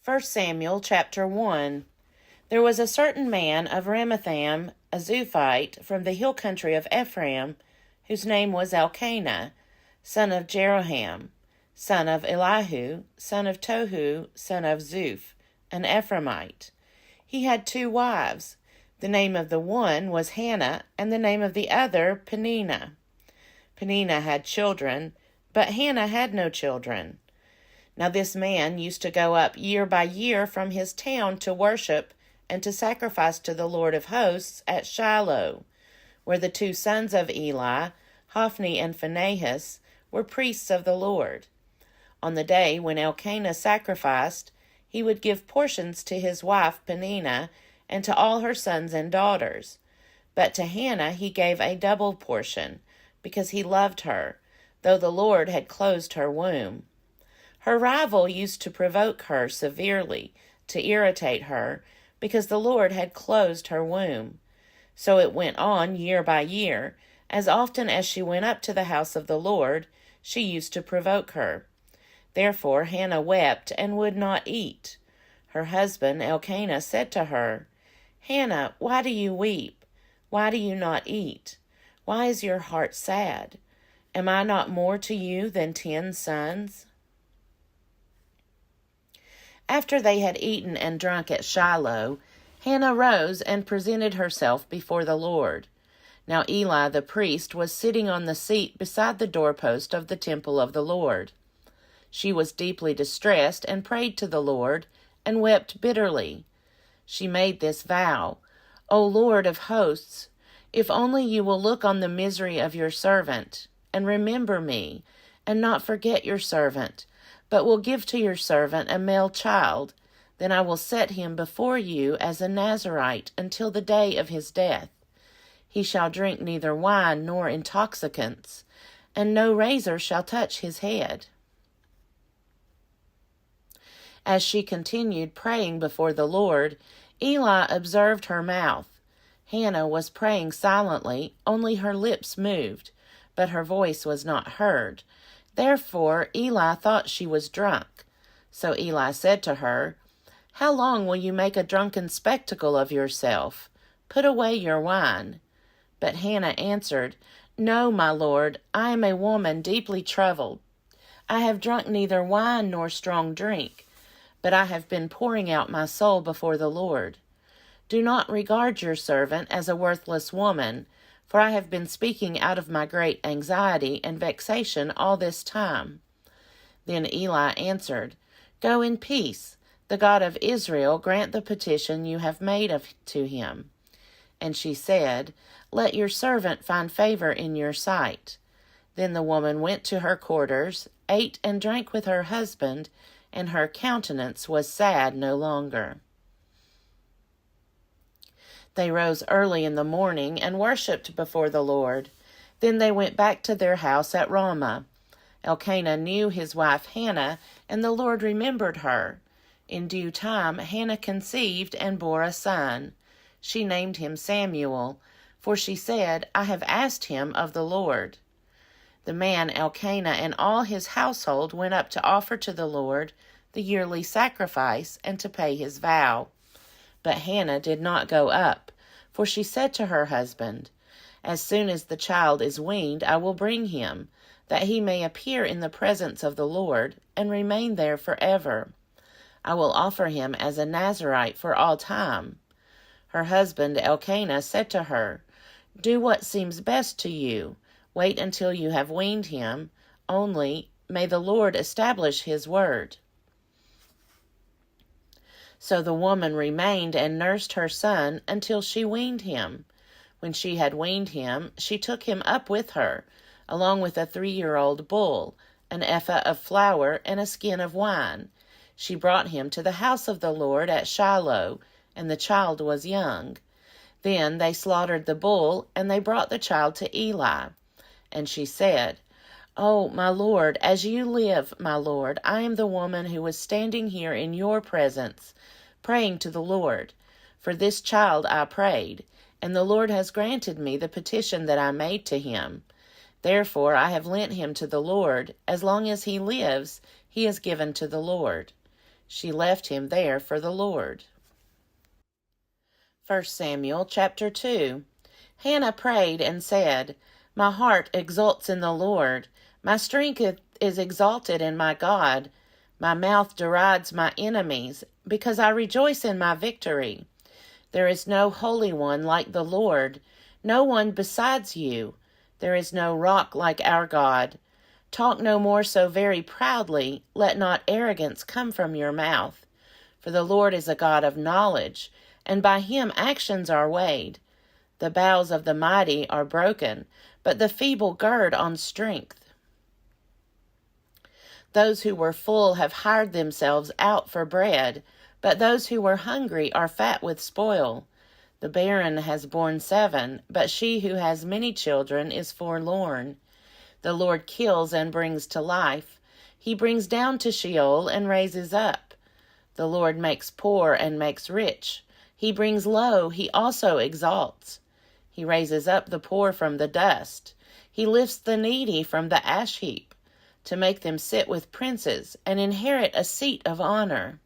1 Samuel chapter 1. There was a certain man of Ramathaim, a Zuphite, from the hill country of Ephraim, whose name was Elkanah, son of Jeroham, son of Elihu, son of Tohu, son of Zuph, an Ephraimite. He had 2 wives. The name of the one was Hannah, and the name of the other Peninnah. Peninnah had children, but Hannah had no children. Now this man used to go up year by year from his town to worship and to sacrifice to the Lord of hosts at Shiloh, where the 2 sons of Eli, Hophni and Phinehas, were priests of the Lord. On the day when Elkanah sacrificed, he would give portions to his wife Peninnah and to all her sons and daughters. But to Hannah he gave a double portion, because he loved her, though the Lord had closed her womb. Her rival used to provoke her severely, to irritate her, because the Lord had closed her womb. So it went on year by year. As often as she went up to the house of the Lord, she used to provoke her. Therefore Hannah wept and would not eat. Her husband Elkanah said to her, "Hannah, why do you weep? Why do you not eat? Why is your heart sad? Am I not more to you than 10 sons?" After they had eaten and drunk at Shiloh, Hannah rose and presented herself before the Lord. Now Eli the priest was sitting on the seat beside the doorpost of the temple of the Lord. She was deeply distressed and prayed to the Lord and wept bitterly. She made this vow, "O Lord of hosts, if only you will look on the misery of your servant, and remember me, and not forget your servant, but will give to your servant a male child, then I will set him before you as a Nazirite until the day of his death. He shall drink neither wine nor intoxicants, and no razor shall touch his head." As she continued praying before the Lord, Eli observed her mouth. Hannah was praying silently, only her lips moved, but her voice was not heard. Therefore Eli thought she was drunk. So Eli said to her, "How long will you make a drunken spectacle of yourself? Put away your wine." But Hannah answered, "No, my lord, I am a woman deeply troubled. I have drunk neither wine nor strong drink, but I have been pouring out my soul before the Lord. Do not regard your servant as a worthless woman, for I have been speaking out of my great anxiety and vexation all this time." Then Eli answered, "Go in peace. The God of Israel grant the petition you have made to him." And she said, "Let your servant find favor in your sight." Then the woman went to her quarters, ate and drank with her husband, and her countenance was sad no longer. They rose early in the morning and worshipped before the Lord. Then they went back to their house at Ramah. Elkanah knew his wife Hannah, and the Lord remembered her. In due time Hannah conceived and bore a son. She named him Samuel, for she said, "I have asked him of the Lord." The man Elkanah and all his household went up to offer to the Lord the yearly sacrifice and to pay his vow. But Hannah did not go up, for she said to her husband, "As soon as the child is weaned, I will bring him, that he may appear in the presence of the Lord and remain there forever. I will offer him as a Nazirite for all time." Her husband Elkanah said to her, "Do what seems best to you. Wait until you have weaned him. Only may the Lord establish his word." So the woman remained and nursed her son until she weaned him. When she had weaned him, she took him up with her, along with a 3-year-old bull, an ephah of flour, and a skin of wine. She brought him to the house of the Lord at Shiloh, and the child was young. Then they slaughtered the bull, and they brought the child to Eli. And she said, "Oh, my lord, as you live, my lord, I am the woman who was standing here in your presence, praying to the Lord. For this child I prayed, and the Lord has granted me the petition that I made to him. Therefore I have lent him to the Lord. As long as he lives, he is given to the Lord." She left him there for the Lord. 1 Samuel chapter 2. Hannah prayed and said, My heart exults in the Lord. My strength is exalted in my God. My mouth derides my enemies, because I rejoice in my victory. There is no holy one like the Lord, no one besides you. There is no rock like our God. Talk no more so very proudly, let not arrogance come from your mouth. For the Lord is a God of knowledge, and by him actions are weighed. The bows of the mighty are broken, but the feeble gird on strength. Those who were full have hired themselves out for bread, but those who were hungry are fat with spoil. The barren has borne 7, but she who has many children is forlorn. The Lord kills and brings to life. He brings down to Sheol and raises up. The Lord makes poor and makes rich. He brings low, he also exalts. He raises up the poor from the dust. He lifts the needy from the ash heap, to make them sit with princes and inherit a seat of honor.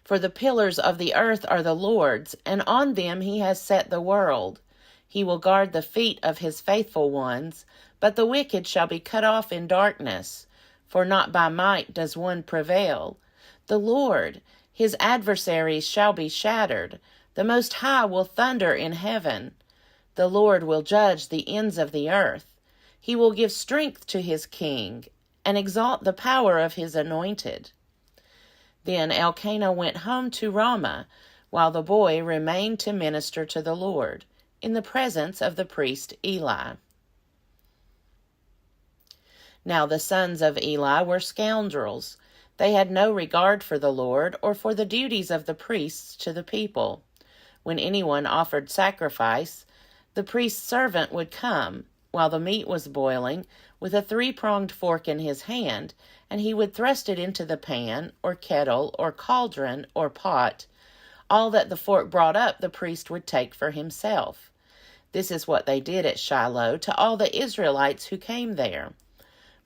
For the pillars of the earth are the Lord's, and on them he has set the world. He will guard the feet of his faithful ones, but the wicked shall be cut off in darkness. For not by might does one prevail. The Lord, his adversaries shall be shattered. The Most High will thunder in heaven. The Lord will judge the ends of the earth. He will give strength to his king, and exalt the power of his anointed. Then Elkanah went home to Ramah, while the boy remained to minister to the Lord, in the presence of the priest Eli. Now the sons of Eli were scoundrels. They had no regard for the Lord or for the duties of the priests to the people. When anyone offered sacrifice, the priest's servant would come, while the meat was boiling, with a 3-pronged fork in his hand, and he would thrust it into the pan, or kettle, or cauldron, or pot. All that the fork brought up the priest would take for himself. This is what they did at Shiloh to all the Israelites who came there.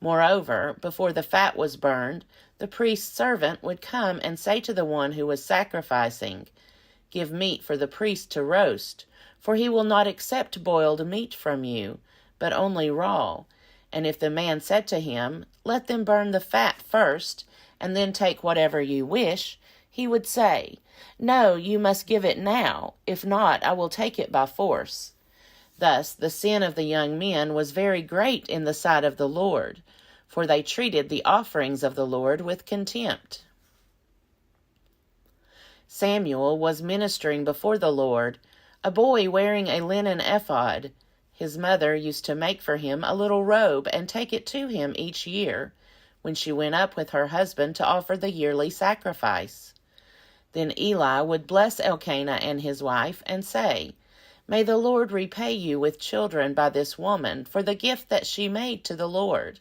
Moreover, before the fat was burned, the priest's servant would come and say to the one who was sacrificing, Give meat for the priest to roast, for he will not accept boiled meat from you, but only raw. And if the man said to him, Let them burn the fat first, and then take whatever you wish, he would say, No, you must give it now. If not, I will take it by force. Thus the sin of the young men was very great in the sight of the Lord, for they treated the offerings of the Lord with contempt. Samuel was ministering before the Lord, a boy wearing a linen ephod. His mother used to make for him a little robe and take it to him each year, when she went up with her husband to offer the yearly sacrifice. Then Eli would bless Elkanah and his wife and say, May the Lord repay you with children by this woman for the gift that she made to the Lord.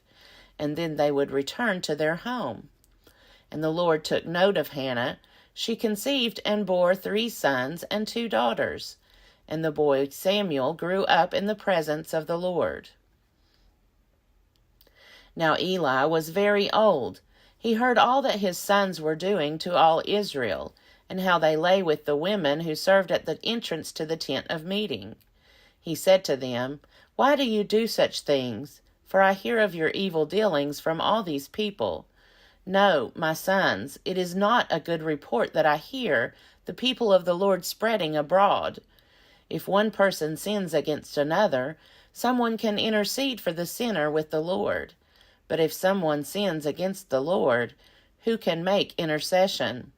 And then they would return to their home. And the Lord took note of Hannah. She conceived and bore 3 sons and 2 daughters. And the boy Samuel grew up in the presence of the Lord. Now Eli was very old. He heard all that his sons were doing to all Israel, and how they lay with the women who served at the entrance to the tent of meeting. He said to them, Why do you do such things? For I hear of your evil dealings from all these people. No, my sons, it is not a good report that I hear the people of the Lord spreading abroad. If one person sins against another, someone can intercede for the sinner with the Lord. But if someone sins against the Lord, who can make intercession?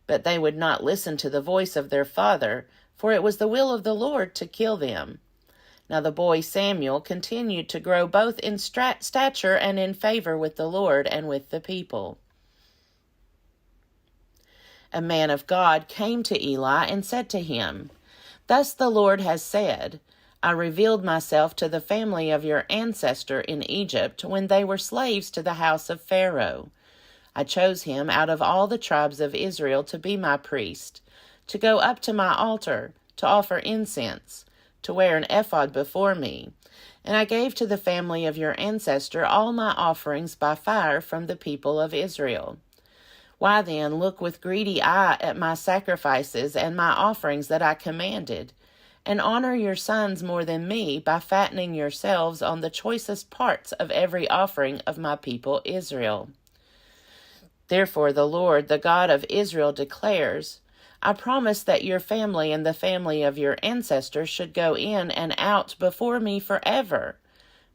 But they would not listen to the voice of their father, for it was the will of the Lord to kill them. Now the boy Samuel continued to grow both in stature and in favor with the Lord and with the people. A man of God came to Eli and said to him, Thus the Lord has said, I revealed myself to the family of your ancestor in Egypt when they were slaves to the house of Pharaoh. I chose him out of all the tribes of Israel to be my priest, to go up to my altar, to offer incense, to wear an ephod before me. And I gave to the family of your ancestor all my offerings by fire from the people of Israel. Why then look with greedy eye at my sacrifices and my offerings that I commanded, and honor your sons more than me by fattening yourselves on the choicest parts of every offering of my people Israel? Therefore the Lord, the God of Israel, declares, I promised that your family and the family of your ancestors should go in and out before me forever.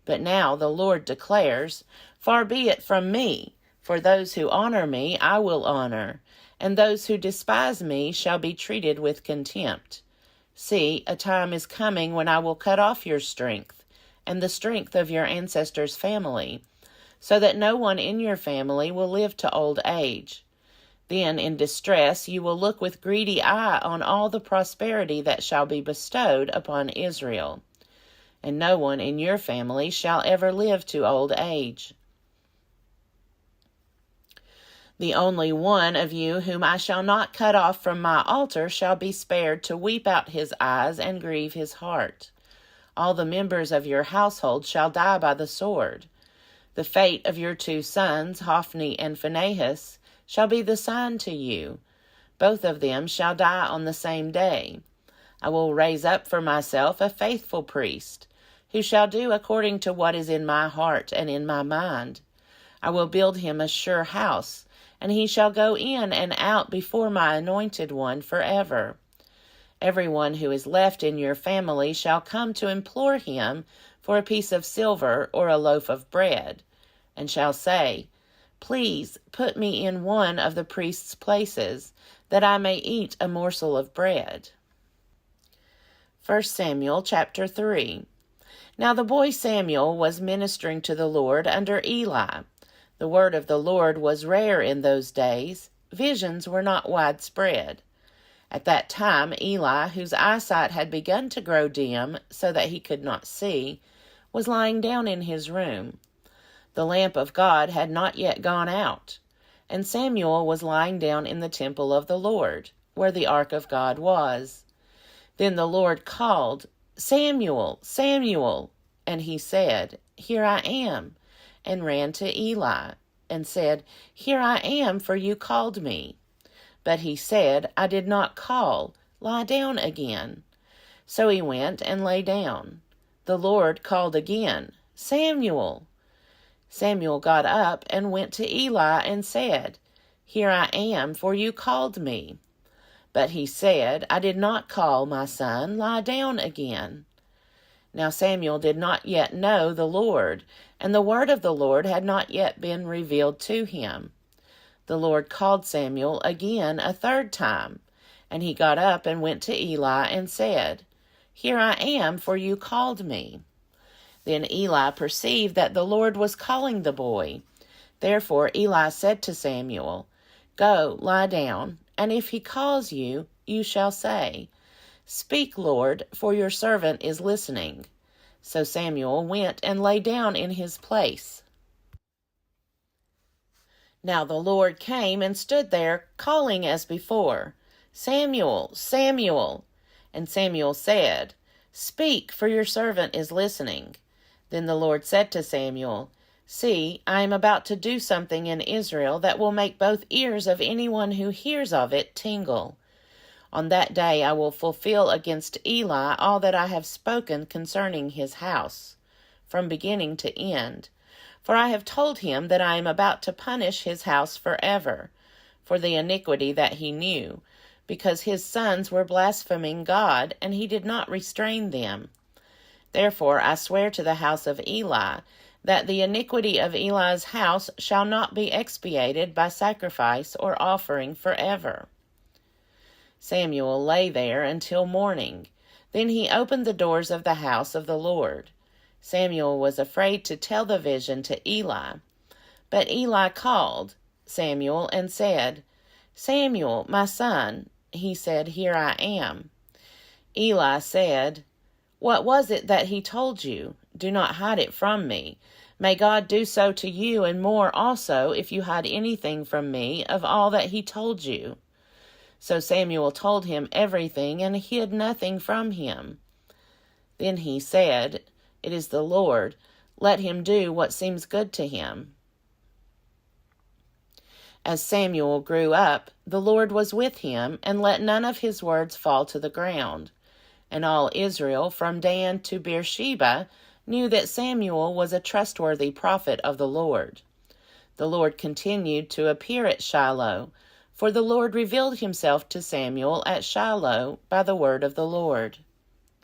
But now the Lord declares, Far be it from me, for those who honor me I will honor, and those who despise me shall be treated with contempt. See, a time is coming when I will cut off your strength, and the strength of your ancestors' family, so that no one in your family will live to old age. Then in distress you will look with greedy eye on all the prosperity that shall be bestowed upon Israel, and no one in your family shall ever live to old age. The only one of you whom I shall not cut off from my altar shall be spared to weep out his eyes and grieve his heart. All the members of your household shall die by the sword. The fate of your 2 sons, Hophni and Phinehas, shall be the sign to you. Both of them shall die on the same day. I will raise up for myself a faithful priest, who shall do according to what is in my heart and in my mind. I will build him a sure house, and he shall go in and out before my anointed one forever. Everyone who is left in your family shall come to implore him for a piece of silver or a loaf of bread, and shall say, Please put me in one of the priest's places, that I may eat a morsel of bread. 1 Samuel chapter 3. Now the boy Samuel was ministering to the Lord under Eli. The word of the Lord was rare in those days. Visions were not widespread. At that time Eli, whose eyesight had begun to grow dim so that he could not see, was lying down in his room. The lamp of God had not yet gone out, and Samuel was lying down in the temple of the Lord, where the ark of God was. Then the Lord called, Samuel, Samuel, and he said, Here I am, and ran to Eli, and said, Here I am, for you called me. But he said, I did not call, lie down again. So he went and lay down. The Lord called again, Samuel. Samuel got up and went to Eli and said, Here I am, for you called me. But he said, I did not call, my son, lie down again. Now Samuel did not yet know the Lord, and the word of the Lord had not yet been revealed to him. The Lord called Samuel again a 3rd time, and he got up and went to Eli and said, Here I am, for you called me. Then Eli perceived that the Lord was calling the boy. Therefore Eli said to Samuel, Go, lie down, and if he calls you, you shall say, Speak, Lord, for your servant is listening. So Samuel went and lay down in his place. Now the Lord came and stood there, calling as before, Samuel, Samuel. And Samuel said, Speak, for your servant is listening. Then the Lord said to Samuel, See, I am about to do something in Israel that will make both ears of anyone who hears of it tingle. On that day I will fulfill against Eli all that I have spoken concerning his house, from beginning to end. For I have told him that I am about to punish his house forever, for the iniquity that he knew, because his sons were blaspheming God, and he did not restrain them. Therefore I swear to the house of Eli, that the iniquity of Eli's house shall not be expiated by sacrifice or offering forever. Samuel lay there until morning. Then he opened the doors of the house of the Lord. Samuel was afraid to tell the vision to Eli. But Eli called Samuel and said, Samuel, my son. He said, Here I am. Eli said, What was it that he told you? Do not hide it from me. May God do so to you and more also if you hide anything from me of all that he told you. So Samuel told him everything and hid nothing from him. Then he said, "It is the Lord. Let him do what seems good to him." As Samuel grew up, the Lord was with him and let none of his words fall to the ground. And all Israel, from Dan to Beersheba, knew that Samuel was a trustworthy prophet of the Lord. The Lord continued to appear at Shiloh, for the Lord revealed himself to Samuel at Shiloh by the word of the Lord.